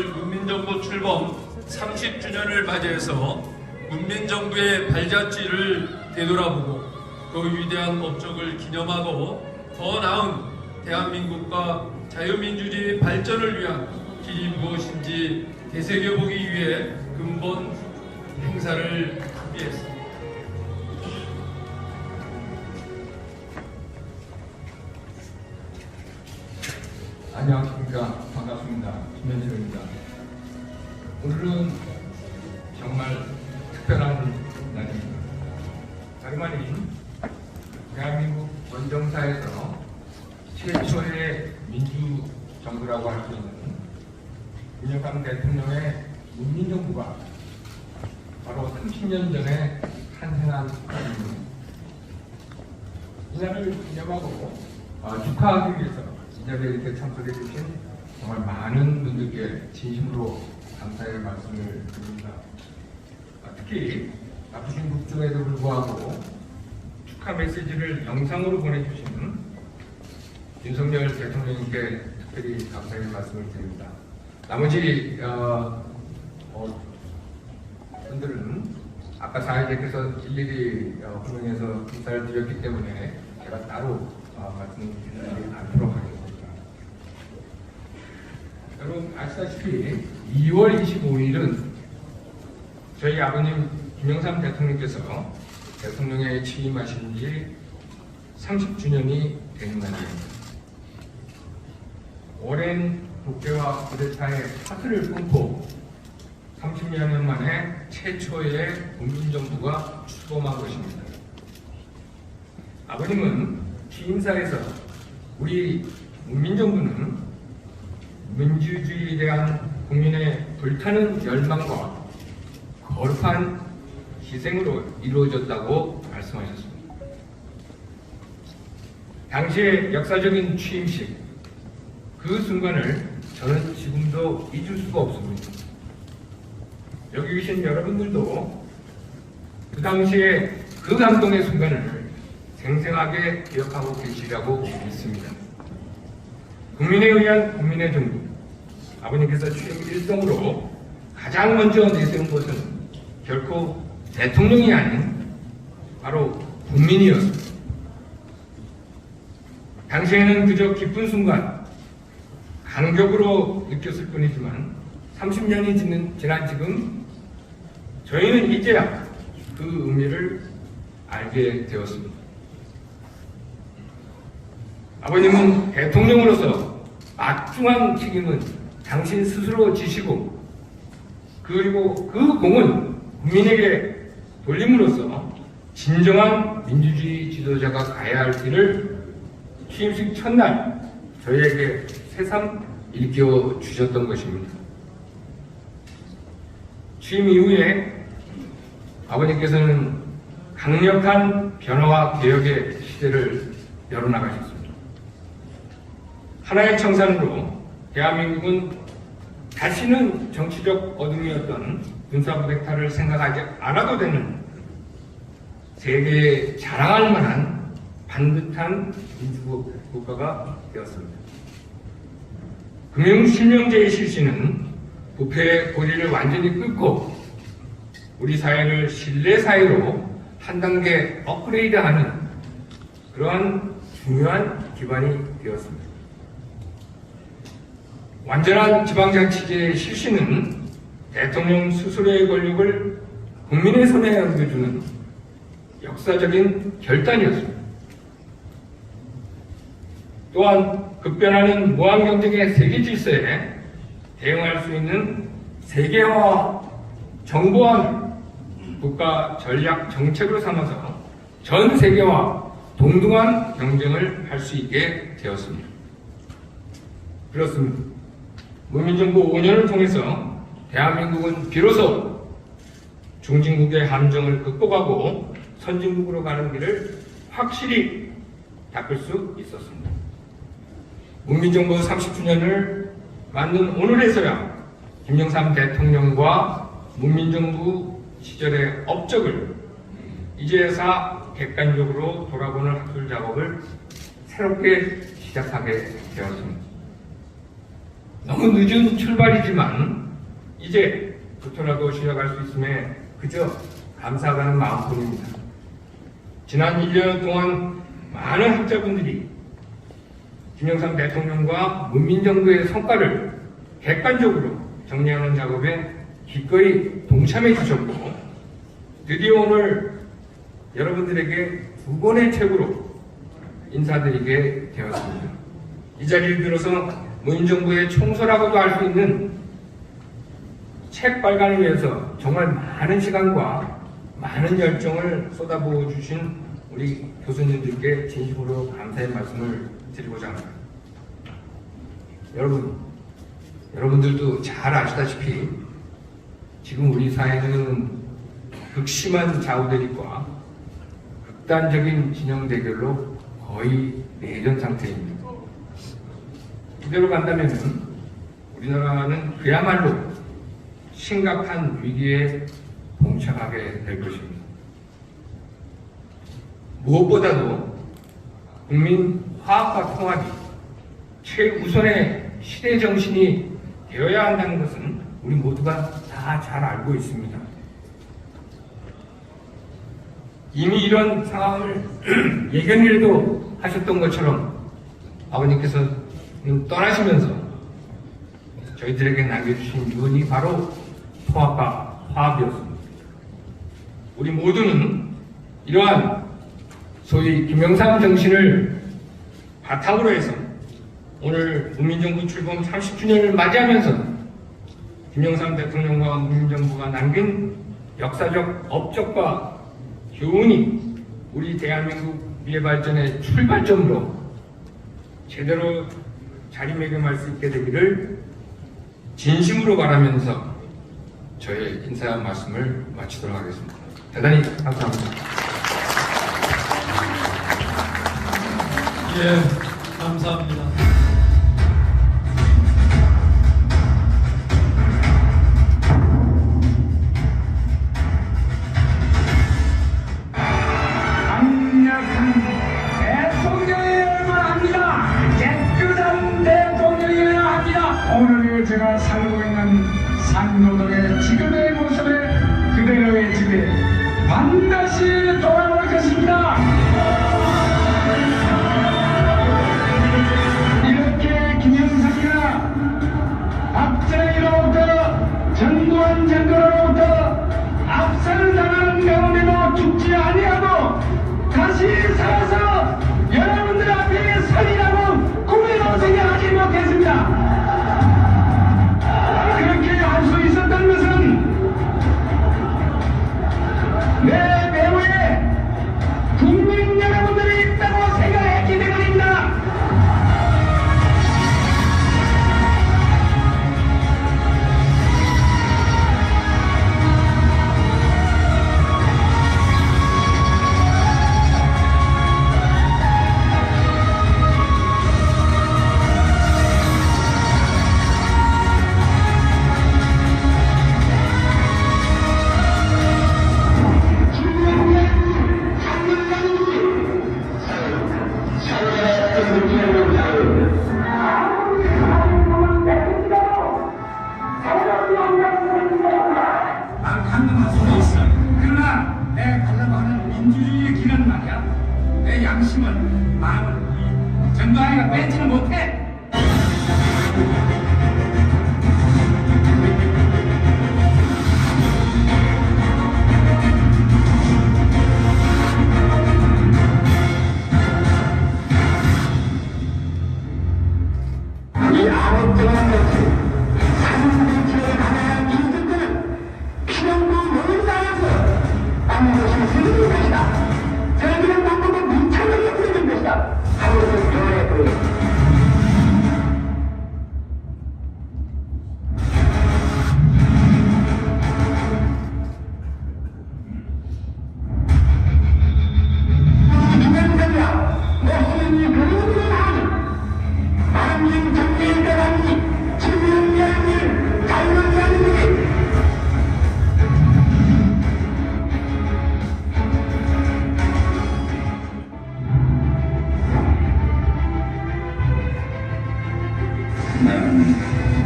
오늘 문민정부 출범 30주년을 맞이해서 문민정부의 발자취를 되돌아보고 그 위대한 업적을 기념하고 더 나은 대한민국과 자유민주주의 발전을 위한 길이 무엇인지 되새겨보기 위해 근본 행사를 준비했습니다. 안녕하십니까. 반갑습니다. 김현철입니다. 오늘은 정말 특별한 날입니다. 다름 아닌 대한민국 원정사에서 최초의 민주정부라고 할 수 있는 김영삼 대통령의 문민정부가 바로 30년 전에 탄생한 날입니다. 이날을 기념하고 축하하기 위해서 이 자리에 이렇게 참석해 주신 정말 많은 분들께 진심으로 감사의 말씀을 드립니다. 특히 바쁘신 국중에도 불구하고 축하 메시지를 영상으로 보내주시는 윤석열 대통령님께 특별히 감사의 말씀을 드립니다. 나머지 분들은 아까 사회자께서 일일이 호명해서 감사를 드렸기 때문에 제가 따로 말씀드리지 않도록 하겠습니다. 여러분 아시다시피 2월 25일은 저희 아버님 김영삼 대통령께서 대통령에 취임하신 지 30주년이 되는 날입니다. 오랜 독재와 쿠데타의 사슬을 끊고 30여 년 만에 최초의 국민정부가 출범한 것입니다. 아버님은 취임사에서 우리 문민정부는 민주주의에 대한 국민의 불타는 열망과 거룩한 희생으로 이루어졌다고 말씀하셨습니다. 당시의 역사적인 취임식, 그 순간을 저는 지금도 잊을 수가 없습니다. 여기 계신 여러분들도 그 당시에 그 감동의 순간을 생생하게 기억하고 계시라고 믿습니다. 국민에 의한 국민의 정부, 아버님께서 취임 일성으로 가장 먼저 내세운 것은 결코 대통령이 아닌 바로 국민이었습니다. 당시에는 그저 기쁜 순간, 간격으로 느꼈을 뿐이지만 30년이 지난 지금 저희는 이제야 그 의미를 알게 되었습니다. 아버님은 대통령으로서 막중한 책임은 당신 스스로 지시고 그리고 그 공은 국민에게 돌림으로써 진정한 민주주의 지도자가 가야 할 길을 취임식 첫날 저희에게 새삼 일깨워 주셨던 것입니다. 취임 이후에 아버님께서는 강력한 변화와 개혁의 시대를 열어나가셨습니다. 하나의 청산으로 대한민국은 다시는 정치적 어둠이었던 군사부대타를 생각하지 않아도 되는 세계에 자랑할 만한 반듯한 민주국가가 되었습니다. 금융실명제의 실시는 부패의 고리를 완전히 끊고 우리 사회를 신뢰사회로 한 단계 업그레이드하는 그러한 중요한 기반이 되었습니다. 완전한 지방자치제의 실시는 대통령 스스로의 권력을 국민의 손에 넘겨주는 역사적인 결단이었습니다. 또한 급변하는 무한경쟁의 세계 질서에 대응할 수 있는 세계화와 정보화를 국가 전략 정책으로 삼아서 전 세계와 동등한 경쟁을 할 수 있게 되었습니다. 그렇습니다. 문민정부 5년을 통해서 대한민국은 비로소 중진국의 함정을 극복하고 선진국으로 가는 길을 확실히 닦을 수 있었습니다. 문민정부 30주년을 맞는 오늘에서야 김영삼 대통령과 문민정부 시절의 업적을 이제야 객관적으로 돌아보는 학술 작업을 새롭게 시작하게 되었습니다. 너무 늦은 출발이지만 이제부터라도 시작할 수 있음에 그저 감사하다는 마음뿐입니다. 지난 1년 동안 많은 학자분들이 김영삼 대통령과 문민정부의 성과를 객관적으로 정리하는 작업에 기꺼이 동참해 주셨고, 드디어 오늘 여러분들에게 두 권의 책으로 인사드리게 되었습니다. 이 자리를 들어서 문민정부의 총소라고도 할 수 있는 책 발간을 위해서 정말 많은 시간과 많은 열정을 쏟아부어 주신 우리 교수님들께 진심으로 감사의 말씀을 드리고자 합니다. 여러분들도 잘 아시다시피 지금 우리 사회는 극심한 좌우대립과 극단적인 진영 대결로 거의 내전 상태입니다. 이대로 간다면 우리나라는 그야말로 심각한 위기에 봉착하게 될 것입니다. 무엇보다도 국민 화합과 통합이 최우선의 시대 정신이 되어야 한다는 것은 우리 모두가 다 잘 알고 있습니다. 이미 이런 상황을 예견이라도 하셨던 것처럼 아버님께서는 떠나시면서 저희들에게 남겨주신 유언이 바로 통합과 화합이었습니다. 우리 모두는 이러한 소위 김영삼 정신을 바탕으로 해서 오늘 문민정부 출범 30주년을 맞이하면서 김영삼 대통령과 문민정부가 남긴 역사적 업적과 교훈이 우리 대한민국 미래 발전의 출발점으로 제대로 자리매김할 수 있게 되기를 진심으로 바라면서 저의 인사 말씀을 마치도록 하겠습니다. 대단히 감사합니다. 예, 감사합니다. 강력한 대통령이어야 합니다. 깨끗한 대통령이어야 합니다. 오늘 제가 살고 있는 상노동의 지금의 모습을 그대로의 집에 반드시 돌아올 것입니다. 이렇게 김영삼이가 박정희로부터 전두환 장군으로부터 압살을 당하는 가운데도 죽지 아니하고 다시 살아서 여러분들 앞에 서리라고 꿈에도 생각하지 못했습니다. 그렇게 할 수 있었던 것은 내 배후에 국민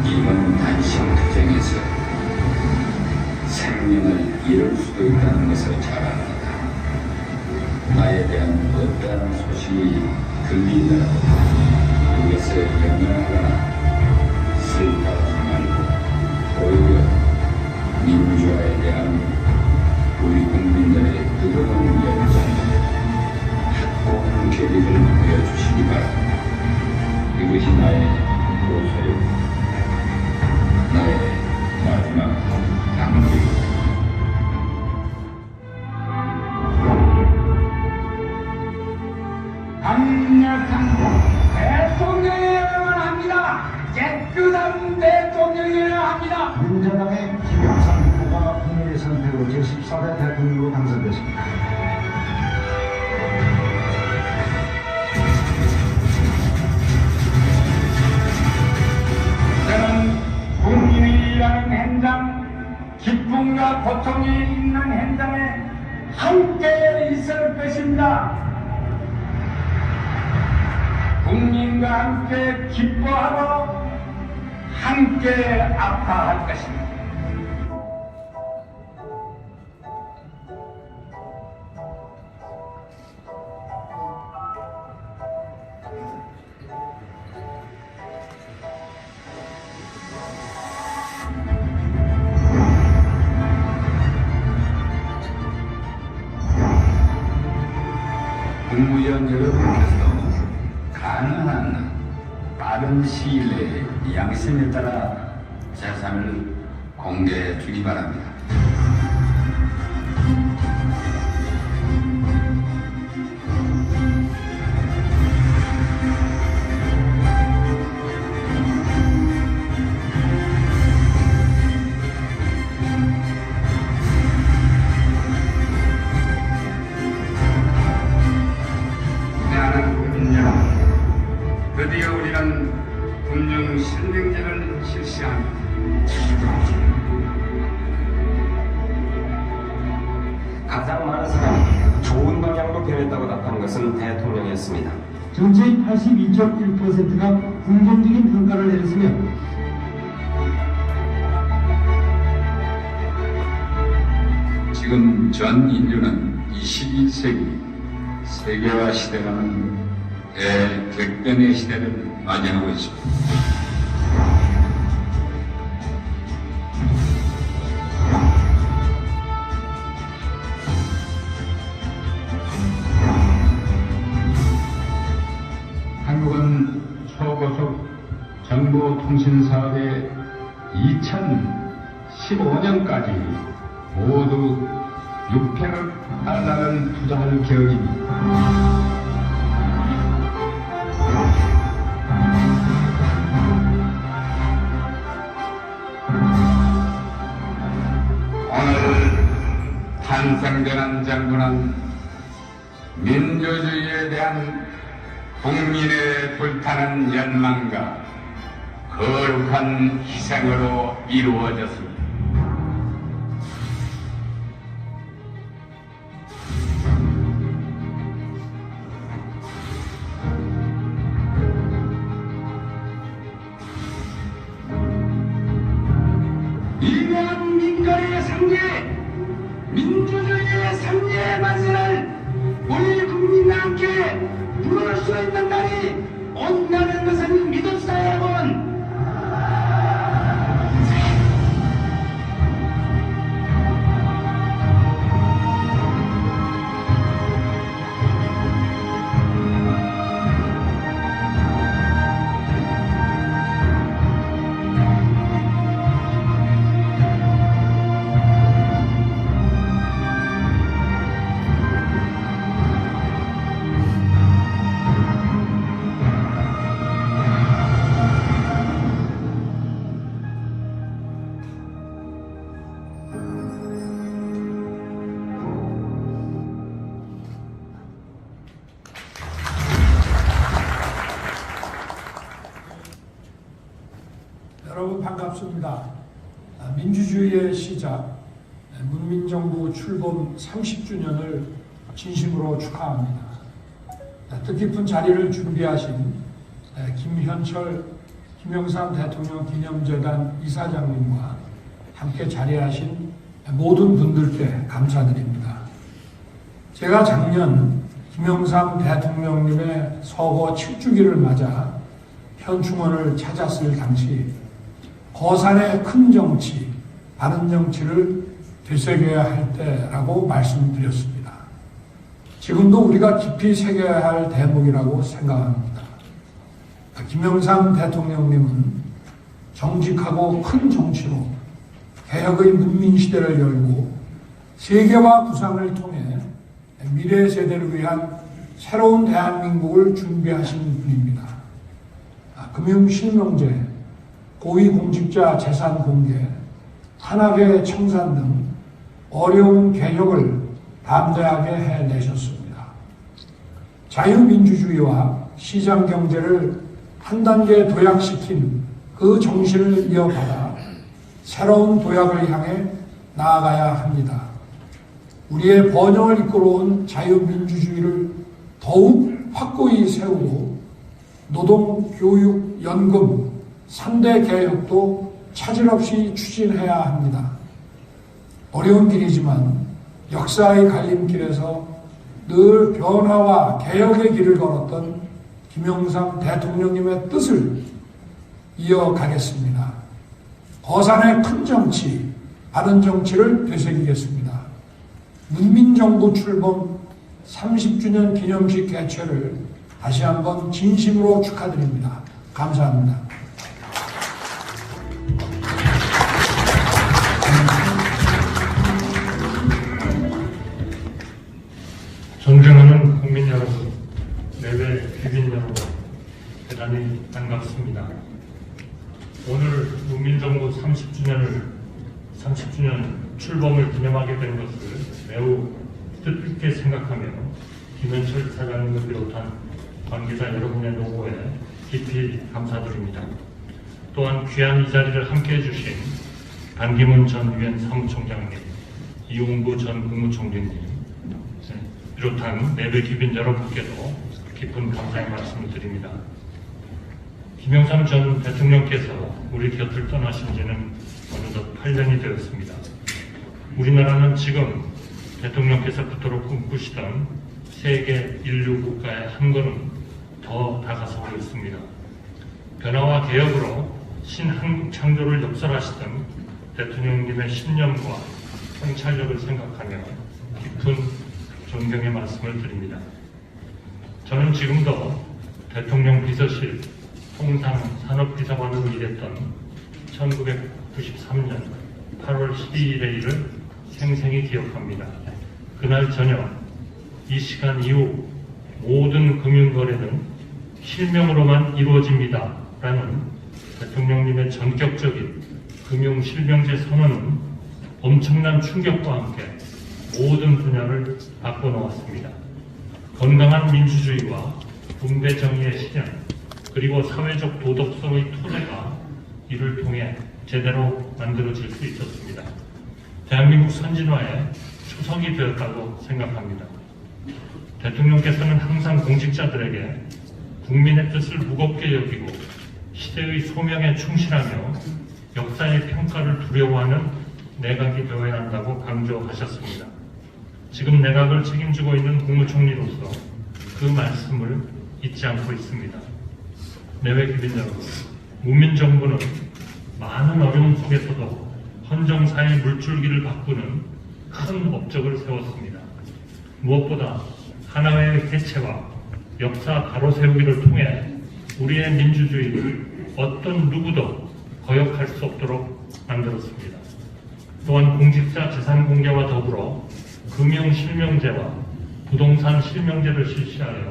이번 단식 투쟁에서 생명을 잃을 수도 있다는 것을 잘 압니다. 나에 대한 어떠한 소식이 들리더라도 그것에 연연하거나 슬퍼하지 말고 오히려 민주화에 대한 우리 국민들의 뜨거운 열정을 확고한 결의를 보여주시기 바랍니다. 이것이 나의 고소요, 나의 마지막 당부입니다. 강력한 대통령이어야만 합니다. 깨끗한 대통령이어야 합니다. 민주당의 김영삼 후보가 국민의 선택으로 제14대 대통령으로 당선됐습니다. 저는 국민이라는 현장, 기쁨과 고통이 있는 현장에 함께 있을 것입니다. 국민과 함께 기뻐하고 함께 아파할 것입니다. 국무위원 여러분께서 가능한 빠른 시일 내에 양심에 따라 재산을 공개해 주기 바랍니다. 드디어 우리는 군중 실명제를 실시합니다. 가장 많은 사람이 좋은 방향으로 변했다고 답한 것은 대통령이었습니다. 전체의 82.1%가 긍정적인 평가를 내렸으며 지금 전 인류는 21세기 세계화 시대라는 대격변의 시대를 맞이하고 있습니다. 한국은 초고속 정보통신사업에 2015년까지 모두 600억 달러를 투자할 계획입니다. 오늘 탄생되는 정부는 민주주의에 대한 국민의 불타는 열망과 거룩한 희생으로 이루어졌습니다. 위대한 민주주의의 상제, 민주주의의 상제의 만세를 우리 국민과 함께 부를 수 있는 날이 온다는 것을 믿읍시다, 여러분. 여러분 반갑습니다. 민주주의의 시작, 문민정부 출범 30주년을 진심으로 축하합니다. 뜻깊은 자리를 준비하신 김현철, 김영삼 대통령 기념재단 이사장님과 함께 자리하신 모든 분들께 감사드립니다. 제가 작년 김영삼 대통령님의 서거 7주기를 맞아 현충원을 찾았을 당시 거산의 큰 정치, 바른 정치를 되새겨야 할 때라고 말씀드렸습니다. 지금도 우리가 깊이 새겨야 할 대목이라고 생각합니다. 김영삼 대통령님은 정직하고 큰 정치로 개혁의 문민시대를 열고 세계화 구상을 통해 미래 세대를 위한 새로운 대한민국을 준비하신 분입니다. 금융실명제, 고위공직자 재산 공개, 탄압의 청산 등 어려운 개혁을 담대하게 해내셨습니다. 자유민주주의와 시장경제를 한 단계 도약시킨 그 정신을 이어받아 새로운 도약을 향해 나아가야 합니다. 우리의 번영을 이끌어온 자유민주주의를 더욱 확고히 세우고 노동, 교육, 연금 3대 개혁도 차질 없이 추진해야 합니다. 어려운 길이지만 역사의 갈림길에서 늘 변화와 개혁의 길을 걸었던 김영삼 대통령님의 뜻을 이어가겠습니다. 거산의 큰 정치, 바른 정치를 되새기겠습니다. 문민정부 출범 30주년 기념식 개최를 다시 한번 진심으로 축하드립니다. 감사합니다. 존경하는 국민 여러분, 내외 귀빈 여러분, 대단히 반갑습니다. 오늘 문민정부 30주년 출범을 기념하게 된 것을 매우 뜻깊게 생각하며 김현철 사장님을 비롯한 관계자 여러분의 노고에 깊이 감사드립니다. 또한 귀한 이 자리를 함께해 주신 반기문 전 유엔 사무총장님, 이용구 전 국무총리님 비롯한 내외 귀빈 여러분께도 깊은 감사의 말씀을 드립니다. 김영삼 전 대통령께서 우리 곁을 떠나신 지는 어느덧 8년이 되었습니다. 우리나라는 지금 대통령께서 그토록 꿈꾸시던 세계 인류 국가의 한 걸음 더 다가서고 있습니다. 변화와 개혁으로 신한국 창조를 역설하시던 대통령님의 신념과 통찰력을 생각하며 깊은 존경의 말씀을 드립니다. 저는 지금도 대통령 비서실 통상 산업비서관으로 일했던 1993년 8월 12일의 일을 생생히 기억합니다. 그날 저녁 이 시간 이후 모든 금융거래는 실명으로만 이루어집니다 라는 대통령님의 전격적인 금융실명제 선언은 엄청난 충격과 함께 모든 분야를 바꿔놓았습니다. 건강한 민주주의와 분배정의의 실현, 그리고 사회적 도덕성의 토대가 이를 통해 제대로 만들어질 수 있었습니다. 대한민국 선진화의 초석이 되었다고 생각합니다. 대통령께서는 항상 공직자들에게 국민의 뜻을 무겁게 여기고 시대의 소명에 충실하며 역사의 평가를 두려워하는 내각이 되어야 한다고 강조하셨습니다. 지금 내각을 책임지고 있는 국무총리로서 그 말씀을 잊지 않고 있습니다. 내외 귀빈 여러분, 문민정부는 많은 어려움 속에서도 헌정사의 물줄기를 바꾸는 큰 업적을 세웠습니다. 무엇보다 하나회의 개최와 역사 바로세우기를 통해 우리의 민주주의를 어떤 누구도 거역할 수 없도록 만들었습니다. 또한 공직자 재산 공개와 더불어 금융실명제와 부동산 실명제를 실시하여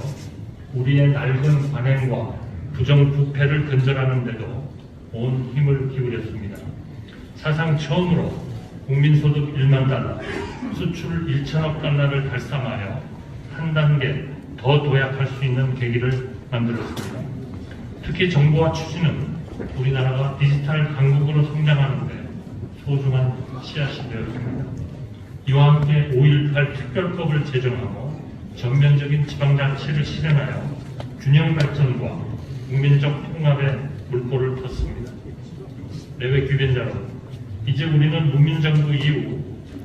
우리의 낡은 관행과 부정부패를 근절하는 데도 온 힘을 기울였습니다. 사상 처음으로 국민소득 1만 달러, 수출 1천억 달러를 달성하여 한 단계 더 도약할 수 있는 계기를 만들었습니다. 특히 정부와 추진은 우리나라가 디지털 강국으로 성장하는 데 소중한 씨앗이 되었습니다. 이와 함께 5.18 특별법을 제정하고 전면적인 지방자치를 실현하여 균형 발전과 국민적 통합에 물꼬를 텄습니다. 내외 귀빈 여러분, 이제 우리는 문민정부 이후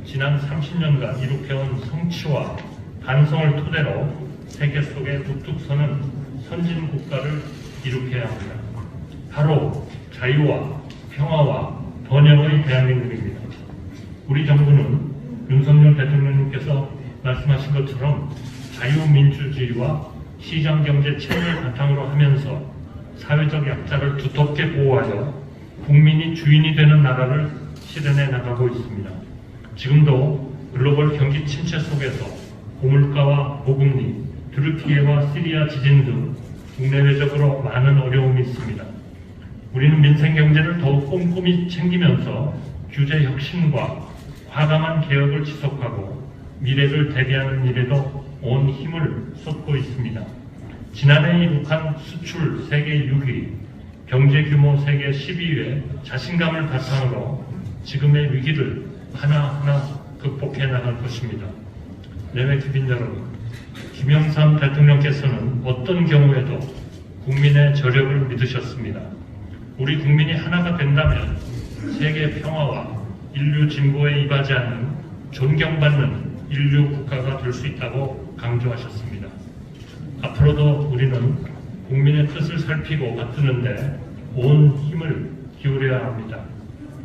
지난 30년간 이룩해온 성취와 반성을 토대로 세계 속에 우뚝 서는 선진 국가를 이룩해야 합니다. 바로 자유와 평화와 번영의 대한민국입니다. 우리 정부는 윤석열 대통령님께서 말씀하신 것처럼 자유민주주의와 시장경제 체험을 바탕으로 하면서 사회적 약자를 두텁게 보호하여 국민이 주인이 되는 나라를 실현해 나가고 있습니다. 지금도 글로벌 경기 침체 속에서 고물가와 고금리, 트르키예와 시리아 지진 등 국내외적으로 많은 어려움이 있습니다. 우리는 민생경제를 더욱 꼼꼼히 챙기면서 규제 혁신과 과감한 개혁을 지속하고 미래를 대비하는 일에도 온 힘을 쏟고 있습니다. 지난해 이룩한 수출 세계 6위, 경제 규모 세계 12위의 자신감을 바탕으로 지금의 위기를 하나하나 극복해 나갈 것입니다. 내외 귀빈 여러분, 김영삼 대통령께서는 어떤 경우에도 국민의 저력을 믿으셨습니다. 우리 국민이 하나가 된다면 세계 평화와 인류 진보에 이바지 않는 존경받는 인류 국가가 될 수 있다고 강조하셨습니다. 앞으로도 우리는 국민의 뜻을 살피고 받드는데 온 힘을 기울여야 합니다.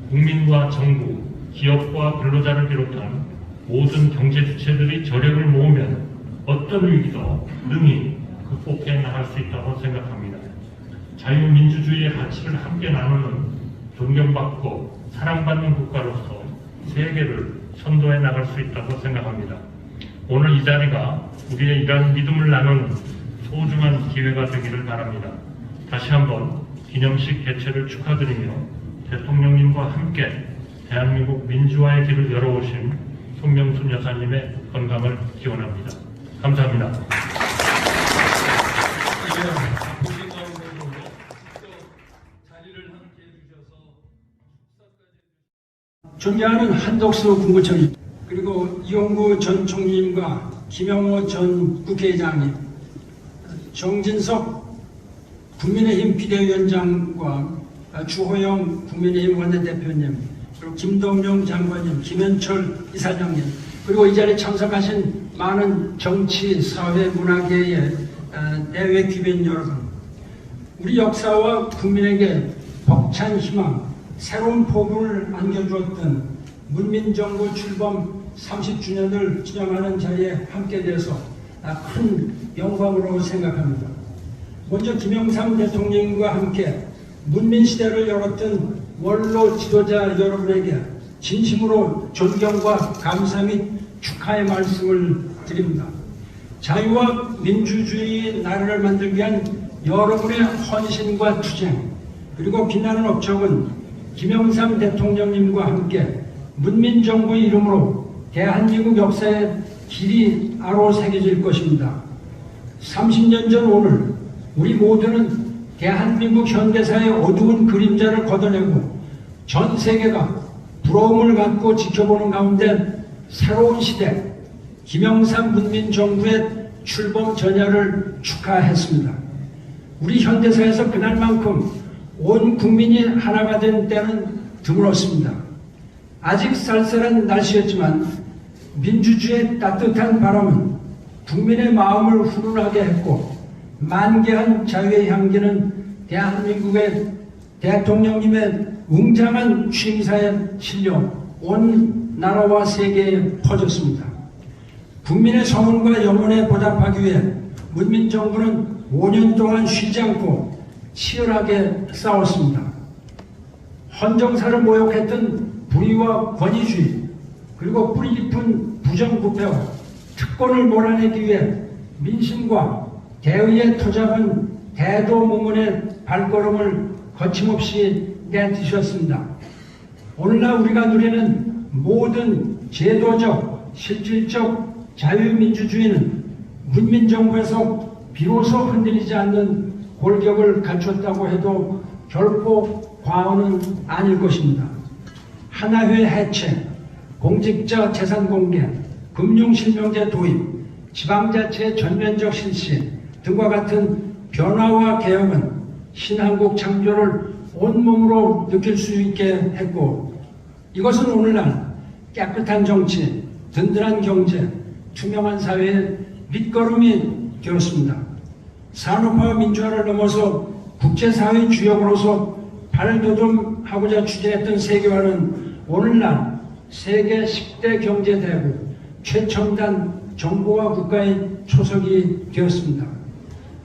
국민과 정부, 기업과 근로자를 비롯한 모든 경제 주체들이 저력을 모으면 어떤 위기도 능히 극복해 나갈 수 있다고 생각합니다. 자유민주주의의 가치를 함께 나누는 존경받고 사랑받는 국가로서 세계를 선도해 나갈 수 있다고 생각합니다. 오늘 이 자리가 우리의 이러한 믿음을 나누는 소중한 기회가 되기를 바랍니다. 다시 한번 기념식 개최를 축하드리며 대통령님과 함께 대한민국 민주화의 길을 열어오신 손명순 여사님의 건강을 기원합니다. 감사합니다. 존경하는 한덕수 국무총리, 그리고 이용구 전 총리님과 김영호 전 국회의장님, 정진석 국민의힘 비대위원장과 주호영 국민의힘 원내대표님, 그리고 김동영 장관님, 김현철 이사장님, 그리고 이 자리에 참석하신 많은 정치, 사회, 문화계의 내외 귀빈 여러분, 우리 역사와 국민에게 벅찬 희망, 새로운 포부를 안겨주었던 문민정부 출범 30주년을 기념하는 자리에 함께 돼서 큰 영광으로 생각합니다. 먼저 김영삼 대통령과 함께 문민시대를 열었던 원로 지도자 여러분에게 진심으로 존경과 감사 및 축하의 말씀을 드립니다. 자유와 민주주의 나라를 만들기 위한 여러분의 헌신과 투쟁, 그리고 빛나는 업적은 김영삼 대통령님과 함께 문민정부의 이름으로 대한민국 역사에 길이 아로 새겨질 것입니다. 30년 전 오늘 우리 모두는 대한민국 현대사의 어두운 그림자를 걷어내고 전 세계가 부러움을 갖고 지켜보는 가운데 새로운 시대 김영삼 문민정부의 출범 전야를 축하했습니다. 우리 현대사에서 그날만큼 온 국민이 하나가 된 때는 드물었습니다. 아직 쌀쌀한 날씨였지만 민주주의의 따뜻한 바람은 국민의 마음을 훈훈하게 했고, 만개한 자유의 향기는 대한민국의 대통령님의 웅장한 취임사에 실려 온 나라와 세계에 퍼졌습니다. 국민의 소원과 염원에 보답하기 위해 문민정부는 5년 동안 쉬지 않고 치열하게 싸웠습니다. 헌정사를 모욕했던 불의와 권위주의, 그리고 뿌리 깊은 부정부패와 특권을 몰아내기 위해 민심과 대의에 토잡은 대도무문의 발걸음을 거침없이 내디셨습니다. 오늘날 우리가 누리는 모든 제도적, 실질적 자유민주주의는 문민정부에서 비로소 흔들리지 않는 골격을 갖췄다고 해도 결코 과언은 아닐 것입니다. 하나회 해체, 공직자 재산 공개, 금융실명제 도입, 지방자치 전면적 실시 등과 같은 변화와 개혁은 신한국 창조를 온몸으로 느낄 수 있게 했고, 이것은 오늘날 깨끗한 정치, 든든한 경제, 투명한 사회의 밑거름이 되었습니다. 산업화와 민주화를 넘어서 국제사회 주역으로서 발돋움하고자 추진했던 세계화는 오늘날 세계 10대 경제대국 최첨단 정부와 국가의 초석이 되었습니다.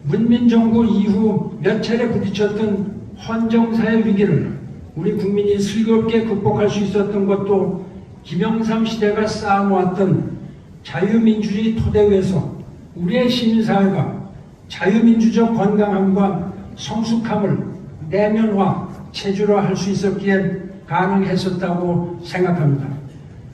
문민정부 이후 몇 차례 부딪혔던 헌정사의 위기를 우리 국민이 슬겁게 극복할 수 있었던 것도 김영삼 시대가 쌓아놓았던 자유민주주의 토대 위에서 우리의 시민사회가 자유민주적 건강함과 성숙함을 내면화, 체질화할 수 있었기에 가능했었다고 생각합니다.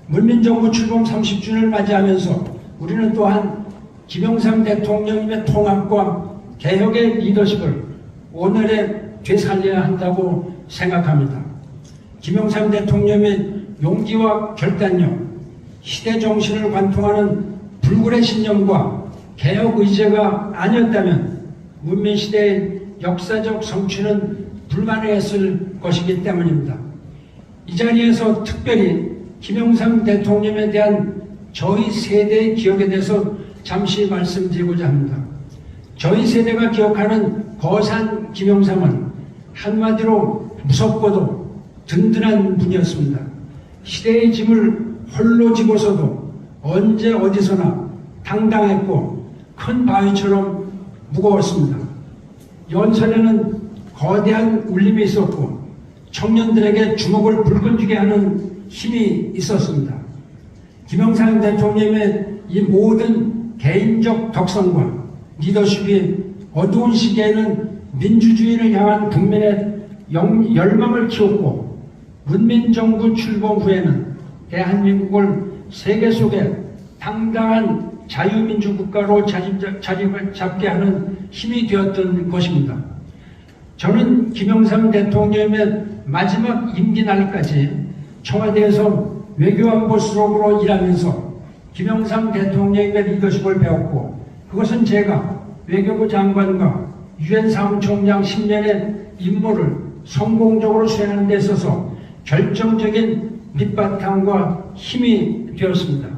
문민정부 출범 30주년을 맞이하면서 우리는 또한 김영삼 대통령님의 통합과 개혁의 리더십을 오늘에 되살려야 한다고 생각합니다. 김영삼 대통령의 용기와 결단력, 시대 정신을 관통하는 불굴의 신념과 개혁 의제가 아니었다면 문민시대의 역사적 성취는 불가능했을 것이기 때문입니다. 이 자리에서 특별히 김영삼 대통령에 대한 저희 세대의 기억에 대해서 잠시 말씀드리고자 합니다. 저희 세대가 기억하는 거산 김영삼은 한마디로 무섭고도 든든한 분이었습니다. 시대의 짐을 홀로 지고서도 언제 어디서나 당당했고 큰 바위처럼 무거웠습니다. 연설에는 거대한 울림이 있었고 청년들에게 주먹을 붉은 쥐게 하는 힘이 있었습니다. 김영삼 대통령의 이 모든 개인적 덕성과 리더십이 어두운 시기에는 민주주의를 향한 국민의 열망을 키웠고 문민정부 출범 후에는 대한민국을 세계 속에 당당한 자유민주국가로 자리를 잡게 하는 힘이 되었던 것입니다. 저는 김영삼 대통령의 마지막 임기 날까지 청와대에서 외교안보수석으로 일하면서 김영삼 대통령의 리더십을 배웠고, 그것은 제가 외교부 장관과 유엔 사무총장 10년의 임무를 성공적으로 수행하는 데 있어서 결정적인 밑바탕과 힘이 되었습니다.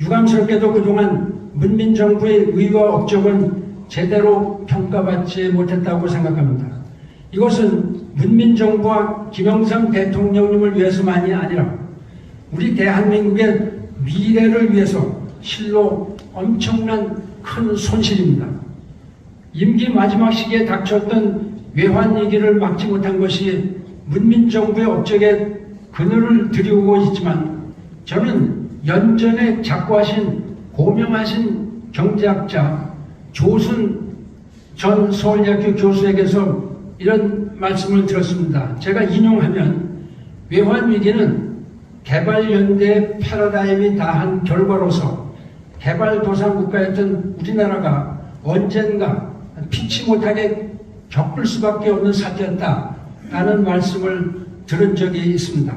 유감스럽게도 그동안 문민정부의 의와 업적은 제대로 평가받지 못했다고 생각합니다. 이것은 문민정부와 김영삼 대통령님을 위해서만이 아니라 우리 대한민국의 미래를 위해서 실로 엄청난 큰 손실입니다. 임기 마지막 시기에 닥쳤던 외환위기를 막지 못한 것이 문민정부의 업적에 그늘을 들이우고 있지만, 저는 연전에 작고하신 고명하신 경제학자 조순 전 서울대학교 교수에게서 이런 말씀을 들었습니다. 제가 인용하면, 외환위기는 개발연대의 패러다임이 다한 결과로서 개발도상국가였던 우리나라가 언젠가 피치 못하게 겪을 수밖에 없는 사태였다라는 말씀을 들은 적이 있습니다.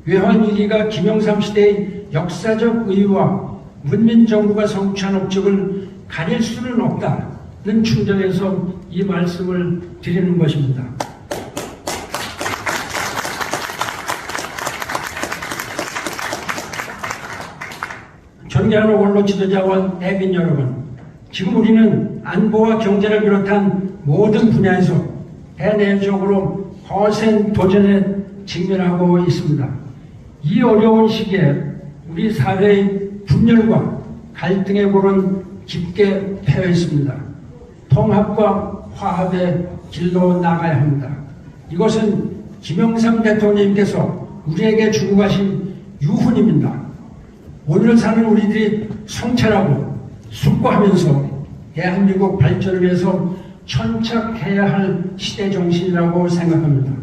외환위기가 김영삼 시대의 역사적 의의와 문민정부가 성취한 업적을 가릴 수는 없다는 충정에서 이 말씀을 드리는 것입니다. 존경하는 원로 지도자와 대빈 여러분, 지금 우리는 안보와 경제를 비롯한 모든 분야에서 대내적으로 거센 도전에 직면하고 있습니다. 이 어려운 시기에 우리 사회의 분열과 갈등의 골은 깊게 패여 있습니다. 통합과 화합의 길로 나가야 합니다. 이것은 김영삼 대통령님께서 우리에게 주고 가신 유훈입니다. 오늘 사는 우리들이 성찰하고 숙고하면서 대한민국 발전을 위해서 천착해야 할 시대 정신이라고 생각합니다.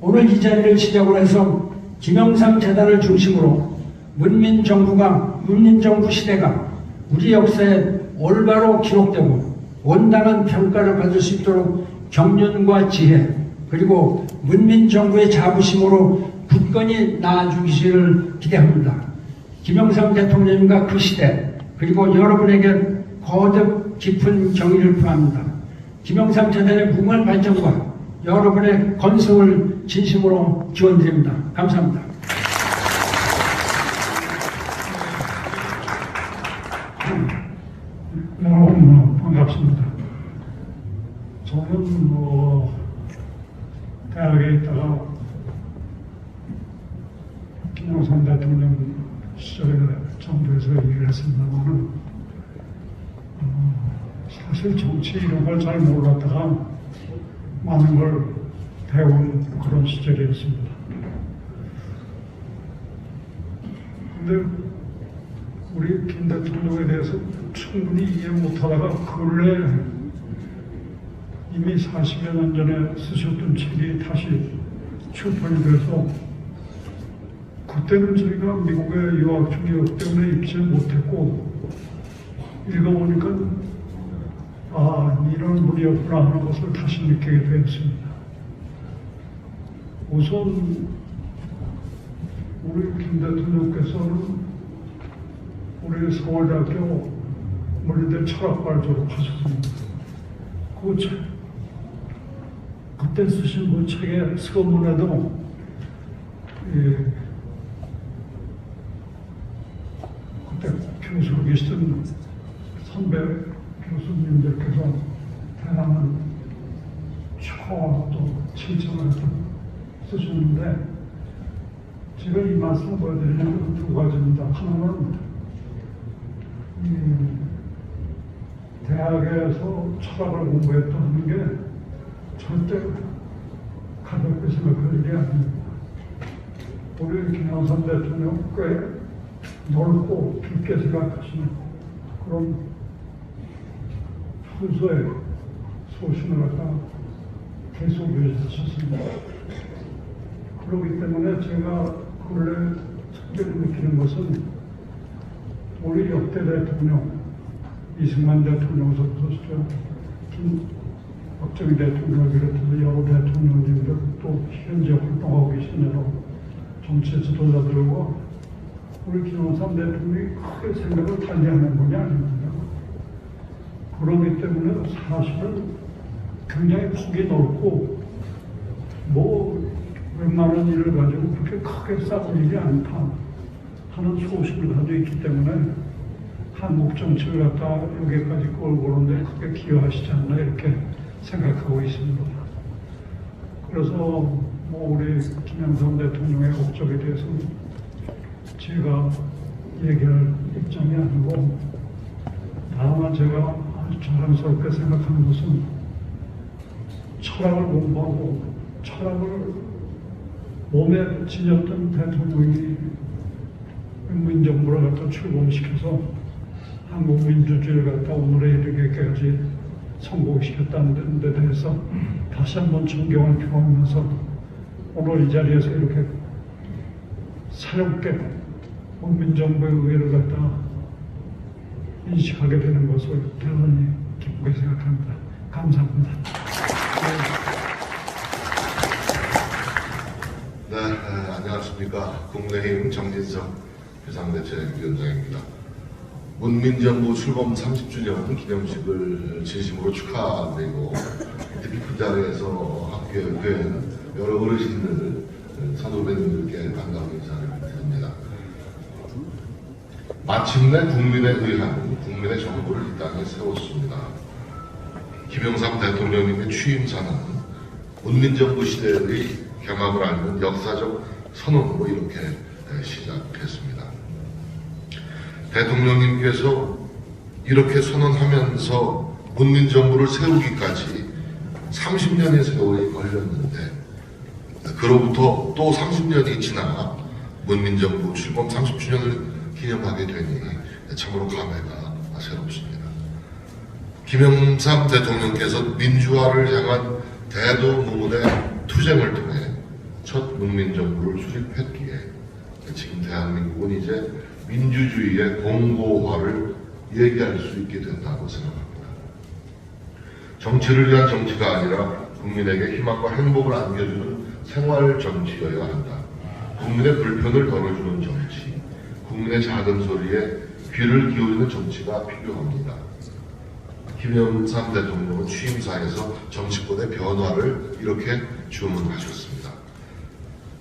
오늘 이 자리를 시작으로 해서 김영삼 재단을 중심으로 문민정부 시대가 우리 역사에 올바로 기록되고 온당한 평가를 받을 수 있도록 경륜과 지혜, 그리고 문민정부의 자부심으로 굳건히 나아주시기를 기대합니다. 김영삼 대통령님과 그 시대, 그리고 여러분에게 거듭 깊은 경의를 표합니다. 김영삼 재단의 무궁한 발전과 여러분의 건승을 진심으로 기원드립니다. 감사합니다. 여러분 반갑습니다. 저는 대학에 있다가 김영삼 대통령 시절에 정부에서 일을 했습니다만은 사실 정치 이런 걸 잘 몰랐다가 많은 걸 배운 그런 시절이었습니다. 근데 우리 김 대통령에 대해서 충분히 이해 못하다가 근래 이미 40여 년 전에 쓰셨던 책이 다시 출판이 돼서 그때는 저희가 미국에 유학 중이었기 때문에 읽지 못했고 읽어보니까 이런 분이었구나 하는 것을 다시 느끼게 되었습니다. 우선 우리 김 대통령께서는 우리 서울대학교 물리대 철학과를 졸업하셨습니다. 그때 쓰신 그 책의 서문에도 그때 교수로 계시던 선배 교수님들께서 대단한 축하와 또 칭찬을 쓰셨는데 제가 이 말씀을 보여드리는 두 가지입니다. 하나는 대학에서 철학을 공부했다는 게 절대 가볍게 생각할 일이 아닙니다. 우리 김영삼 대통령 꽤 넓고 깊게 생각하시는 그런 평소에 소신을 갖다 계속 유지하셨습니다. 그렇기 때문에 제가 원래 특별히 느끼는 것은 우리 역대 대통령, 이승만 대통령부터 박정희 대통령을 비롯해서 여러 대통령님들 또 현재 활동하고 계신 여러 정치 지도자들과 우리 김영삼 대통령이 크게 생각을 달리하는 분이 아닙니다. 그렇기 때문에 사실은 굉장히 폭이 넓고 웬만한 일을 가지고 그렇게 크게 싸울 일이 않다 하는 소식을 가지고 있기 때문에 한국 정치를 갖다 여기까지 끌고 오는데 크게 기여하시지 않나 이렇게 생각하고 있습니다. 그래서 우리 김영삼 대통령의 업적에 대해서는 제가 얘기할 입장이 아니고 다만 제가 아주 자랑스럽게 생각하는 것은 철학을 공부하고 철학을 몸에 지녔던 대통령이 민정부를 갖다 출범시켜서 한국 민주주의를 갖다 오늘에 이르기까지 성공시켰다는 데 대해서 다시 한번 존경을 표하면서 오늘 이 자리에서 이렇게 새롭게 민정부의 의회를 갖다 인식하게 되는 것을 대단히 기쁘게 생각합니다. 감사합니다. 네, 안녕하십니까. 국민의힘 정진석 비상대책위원장입니다. 문민정부 출범 30주년 기념식을 진심으로 축하드리고 특히 그 자리에서 학교에 뵌 여러 어르신들, 선후배님들께 반가운 인사를 드립니다. 마침내 국민에 의한 국민의 정부를 이 땅에 세웠습니다. 김영삼 대통령님의 취임사는 문민정부 시대의 경합을 앓는 역사적 선언으로 이렇게 시작했습니다. 대통령님께서 이렇게 선언하면서 문민정부를 세우기까지 30년의 세월이 걸렸는데 그로부터 또 30년이 지나 문민정부 출범 30주년을 기념하게 되니 참으로 감회가 새롭습니다. 김영삼 대통령께서 민주화를 향한 대도무문의 투쟁을 통해 첫 문민정부를 수립했기에 지금 대한민국은 이제 민주주의의 공고화를 얘기할 수 있게 된다고 생각합니다. 정치를 위한 정치가 아니라 국민에게 희망과 행복을 안겨주는 생활 정치여야 한다. 국민의 불편을 덜어주는 정치, 국민의 작은 소리에 귀를 기울이는 정치가 필요합니다. 김영삼 대통령은 취임사에서 정치권의 변화를 이렇게 주문하셨습니다.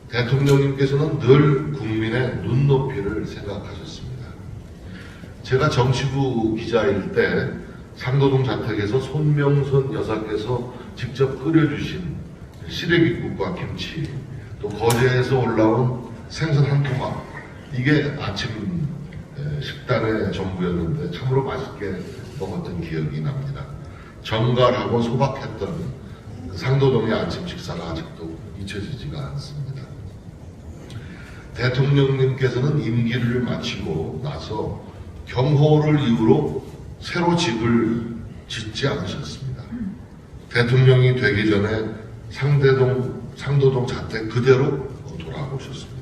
대통령님께서는 늘 국민의 눈높이를 생각하셨습니다. 제가 정치부 기자일 때 상도동 자택에서 손명선 여사께서 직접 끓여주신 시래기국과 김치, 또 거제에서 올라온 생선 한 토막, 이게 아침 식단의 전부였는데 참으로 맛있게 먹었던 기억이 납니다. 정갈하고 소박했던 상도동의 아침 식사가 아직도 잊혀지지가 않습니다. 대통령님께서는 임기를 마치고 나서 경호를 이유로 새로 집을 짓지 않으셨습니다. 대통령이 되기 전에 상도동 자택 그대로 돌아오셨습니다.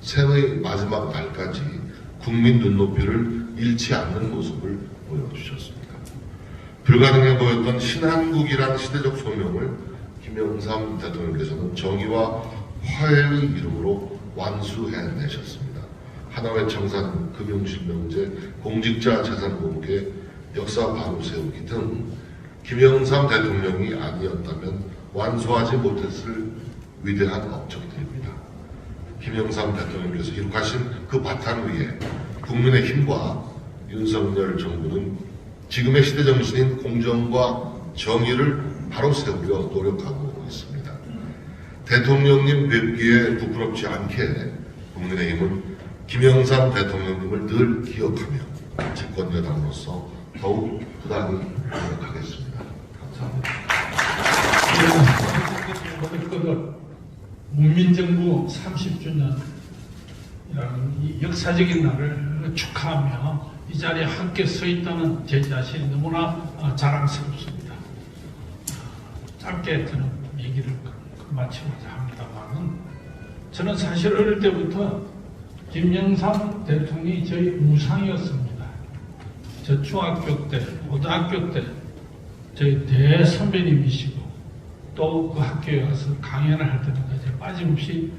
생의 마지막 날까지 국민 눈높이를 잃지 않는 모습을 보여주셨습니다. 불가능해 보였던 신한국이란 시대적 소명을 김영삼 대통령께서는 정의와 화해의 이름으로 완수해내셨습니다. 하나회 청산, 금융실명제, 공직자 재산공개, 역사 바로 세우기 등 김영삼 대통령이 아니었다면 완수하지 못했을 위대한 업적들입니다. 김영삼 대통령께서 이룩하신 그 바탕 위에 국민의힘과 윤석열 정부는 지금의 시대 정신인 공정과 정의를 바로 세우려 노력하고 있습니다. 대통령님 뵙기에 부끄럽지 않게 국민의힘은 김영삼 대통령님을 늘 기억하며 집권 여당으로서 더욱 부단히 노력하겠습니다. 감사합니다. 문민정부 30주년이라는 이 역사적인 날을 축하하며 이 자리에 함께 서 있다는 제 자신이 너무나 자랑스럽습니다. 짧게 저는 얘기를 마치고자 합니다만, 저는 사실 어릴 때부터 김영삼 대통령이 저희 우상이었습니다. 저 중학교 때, 고등학교 때 저희 대선배님이시고, 또 그 학교에 가서 강연을 할 때마다 빠짐없이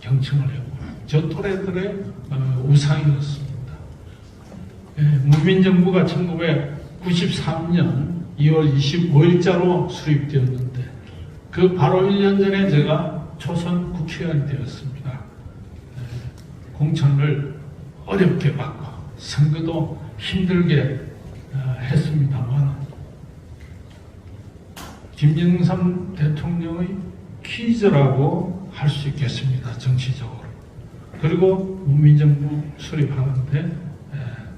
경청을 했고, 저 또래들의 우상이었습니다. 문민정부가 1993년 2월 25일자로 수립되었는데, 그 바로 1년 전에 제가 초선 국회의원이 되었습니다. 공천을 어렵게 받고 선거도 힘들게 했습니다만, 김영삼 대통령의 퀴즈라고 할 수 있겠습니다. 정치적으로. 그리고 문민정부 수립하는데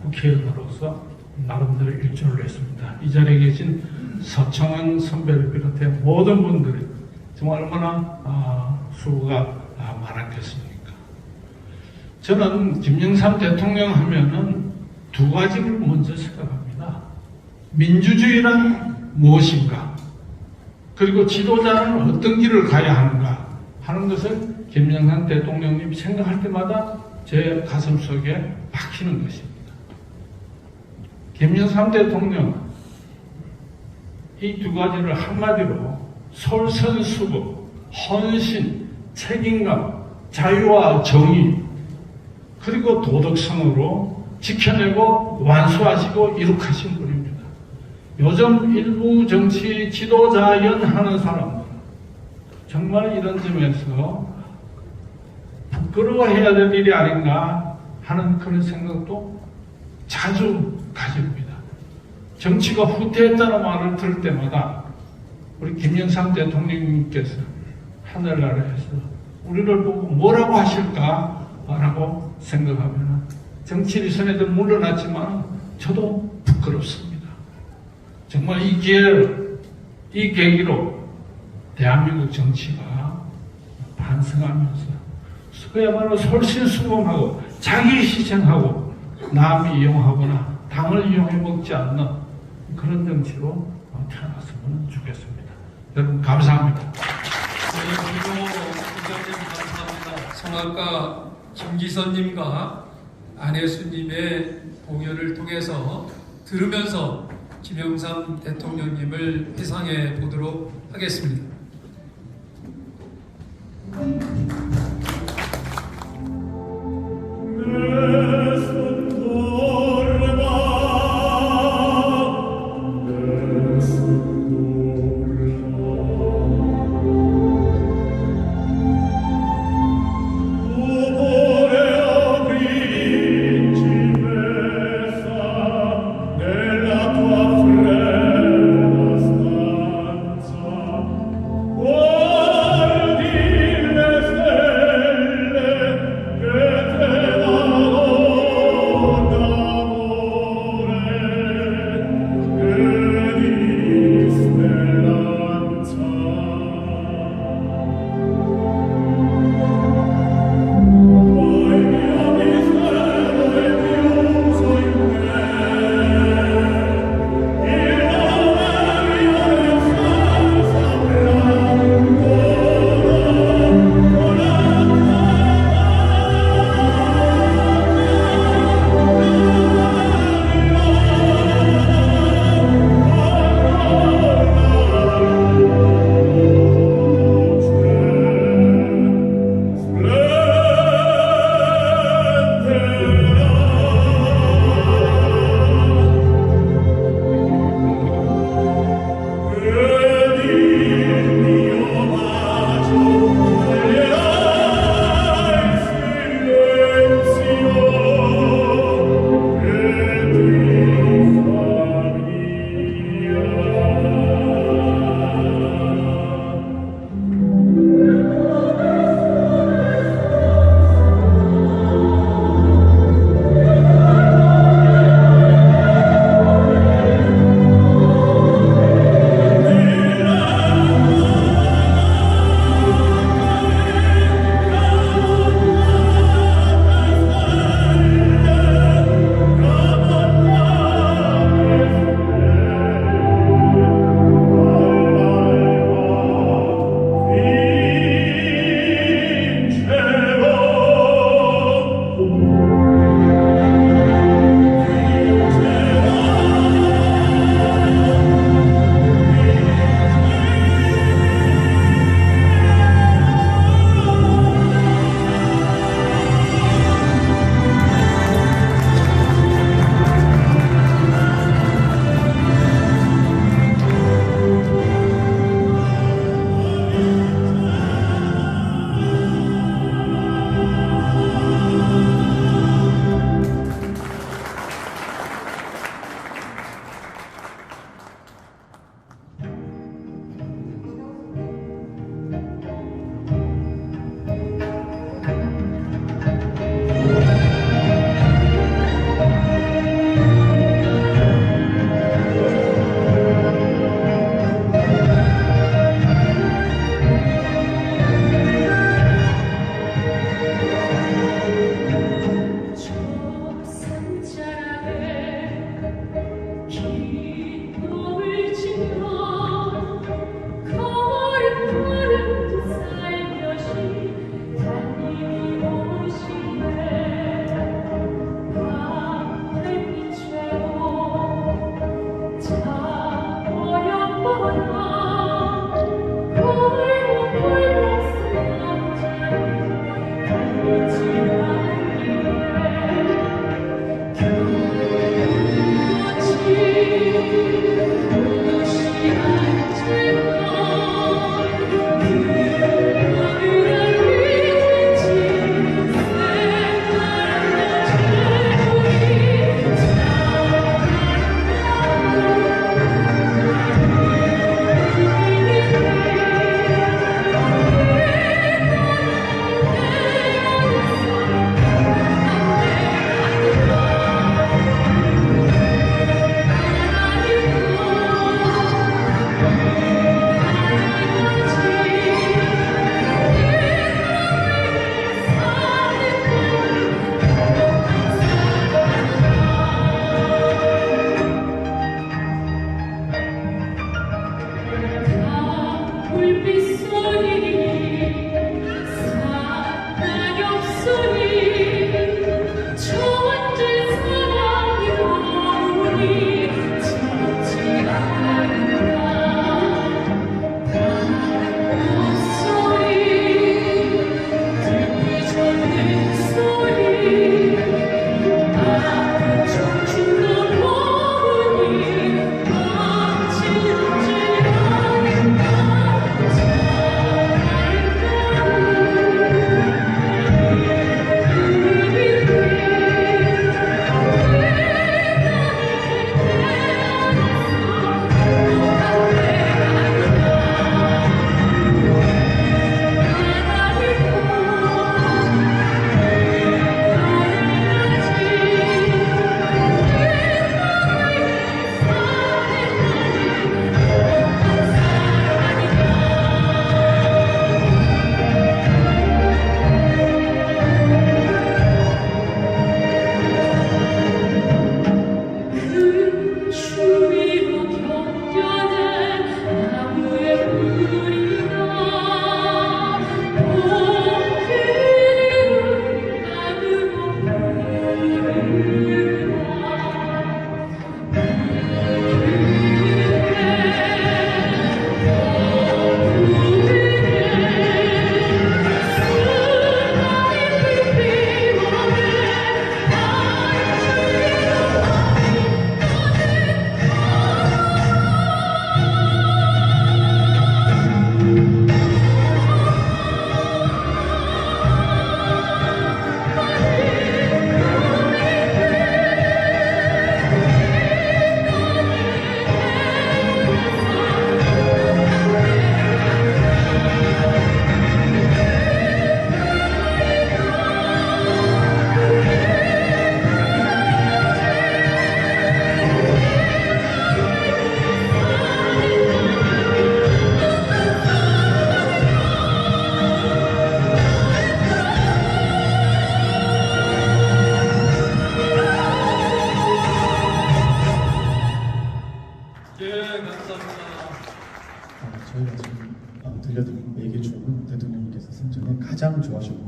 국회의원으로서 나름대로 일조를 했습니다. 이 자리에 계신 서청원 선배를 비롯해 모든 분들이 정말 얼마나 수고가 많았겠습니까? 저는 김영삼 대통령 하면은 두 가지를 먼저 생각합니다. 민주주의란 무엇인가? 그리고 지도자는 어떤 길을 가야 하는가 하는 것을 김영삼 대통령님이 생각할 때마다 제 가슴 속에 박히는 것입니다. 김영삼 대통령 이 두 가지를 한마디로 솔선수범, 헌신, 책임감, 자유와 정의, 그리고 도덕성으로 지켜내고 완수하시고 이룩하신 분입니다. 요즘 일부 정치 지도자 연하는 사람들, 정말 이런 점에서 부끄러워해야 될 일이 아닌가 하는 그런 생각도 자주 가집니다. 정치가 후퇴했다는 말을 들을 때마다 우리 김영삼 대통령님께서 하늘나라에서 우리를 보고 뭐라고 하실까라고 생각하면 정치인이 선에도 물러났지만 저도 부끄럽습니다. 정말 이 기회를, 이 계기로 대한민국 정치가 반성하면서 그야말로 솔선수범하고 자기 희생하고 남 이용하거나 당을 이용해 먹지 않는 그런 정치로 태어났으면 좋겠습니다. 여러분 감사합니다. 그리고 부장님 감사합니다. 성악가 김기선님과 안혜수님의 공연을 통해서 들으면서 김영삼 대통령님을 회상해 보도록 하겠습니다.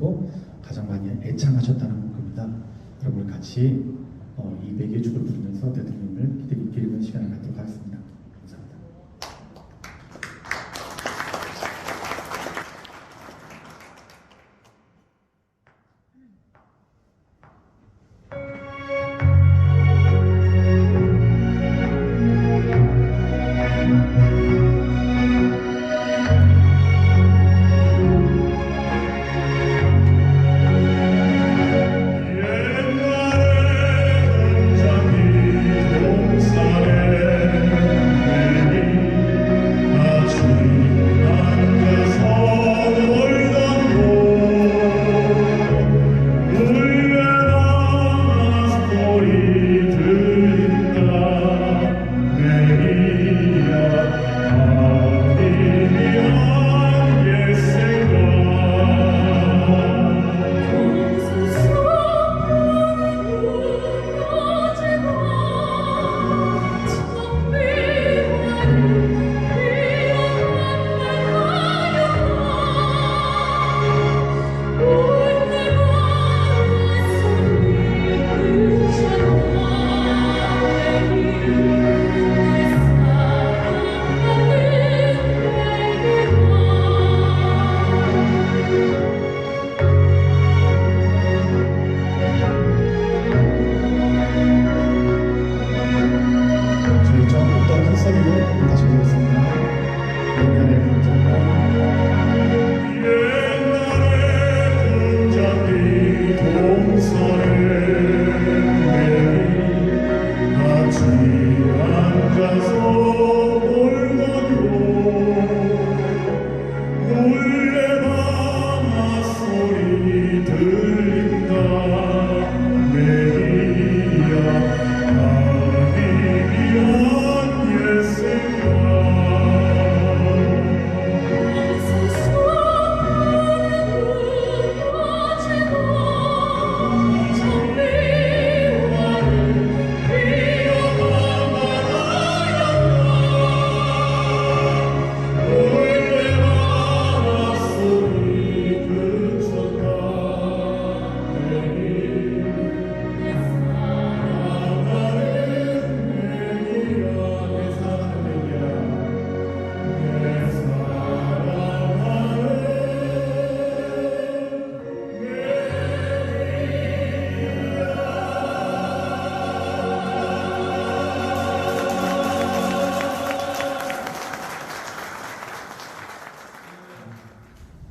하시고 가장 많이 애창하셨다는 겁니다. 여러분 같이 이 매개의 축을 부르면서 대통령을 기리는 시간을 갖도록 하겠습니다. 감사합니다.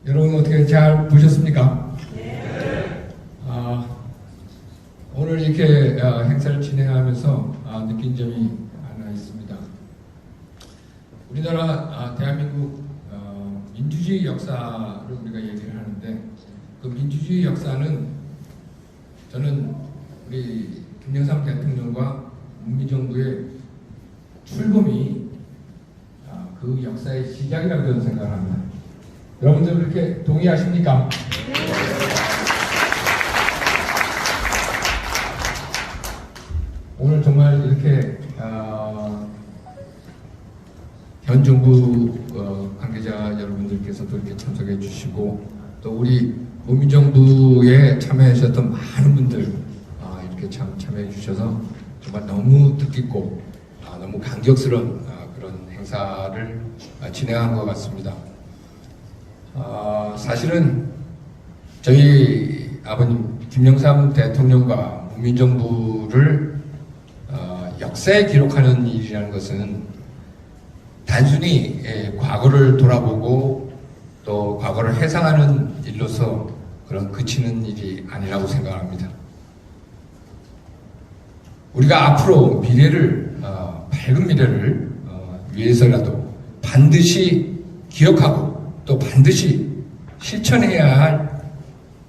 여러분 어떻게 잘 보셨습니까? 오늘 이렇게 행사를 진행하면서 느낀 점이 하나 있습니다. 우리나라 대한민국 민주주의 역사를 우리가 얘기를 하는데 그 민주주의 역사는 저는 우리 김영삼 대통령과 문민정부의 출범이 그 역사의 시작이라고 저는 생각을 합니다. 여러분들 그렇게 동의하십니까? 오늘 정말 이렇게 현 정부 관계자 여러분들께서도 이렇게 참석해 주시고 또 우리 문민정부에 참여하셨던 많은 분들 이렇게 참여해 주셔서 정말 너무 뜻깊고 너무 감격스러운 그런 행사를 진행한 것 같습니다. 사실은 저희 아버님 김영삼 대통령과 문민정부를 역사에 기록하는 일이라는 것은 단순히 과거를 돌아보고 또 과거를 회상하는 일로서 그런 그치는 일이 아니라고 생각합니다. 우리가 앞으로 미래를 밝은 미래를 위해서라도 반드시 기억하고 또 반드시 실천해야 할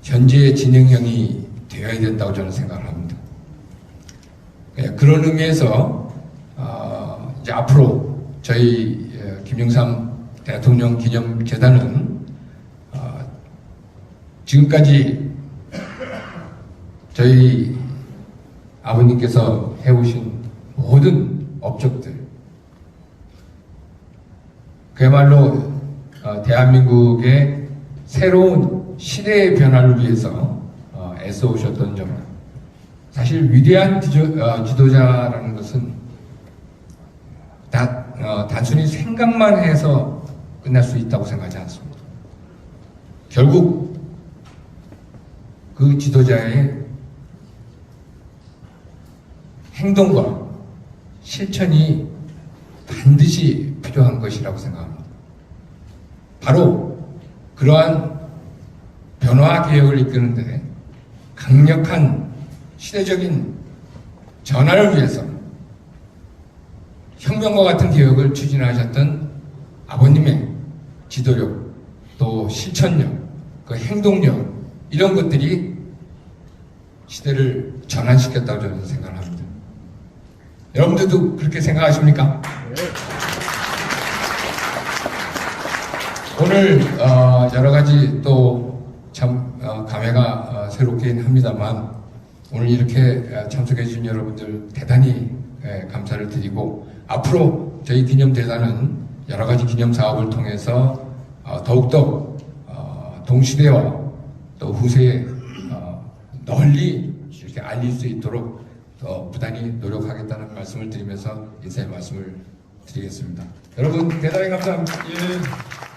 현재의 진행형이 되어야 된다고 저는 생각을 합니다. 그런 의미에서 이제 앞으로 저희 김영삼 대통령 기념재단은 지금까지 저희 아버님께서 해오신 모든 업적들, 그야말로 대한민국의 새로운 시대의 변화를 위해서 애써 오셨던 점, 사실 위대한 지도자라는 것은 단순히 생각만 해서 끝날 수 있다고 생각하지 않습니다. 결국 그 지도자의 행동과 실천이 반드시 필요한 것이라고 생각합니다. 바로 그러한 변화 개혁을 이끄는데 강력한 시대적인 전환을 위해서 혁명과 같은 개혁을 추진하셨던 아버님의 지도력, 또 실천력, 그 행동력, 이런 것들이 시대를 전환시켰다고 저는 생각을 합니다. 여러분들도 그렇게 생각하십니까? 오늘 여러 가지 또 참 감회가 새롭긴 합니다만, 오늘 이렇게 참석해 주신 여러분들 대단히 감사를 드리고, 앞으로 저희 기념대단은 여러 가지 기념 사업을 통해서 더욱더 동시대와 또 후세에 널리 이렇게 알릴 수 있도록 더 부단히 노력하겠다는 말씀을 드리면서 인사의 말씀을 드리겠습니다. 여러분 대단히 감사합니다. 예.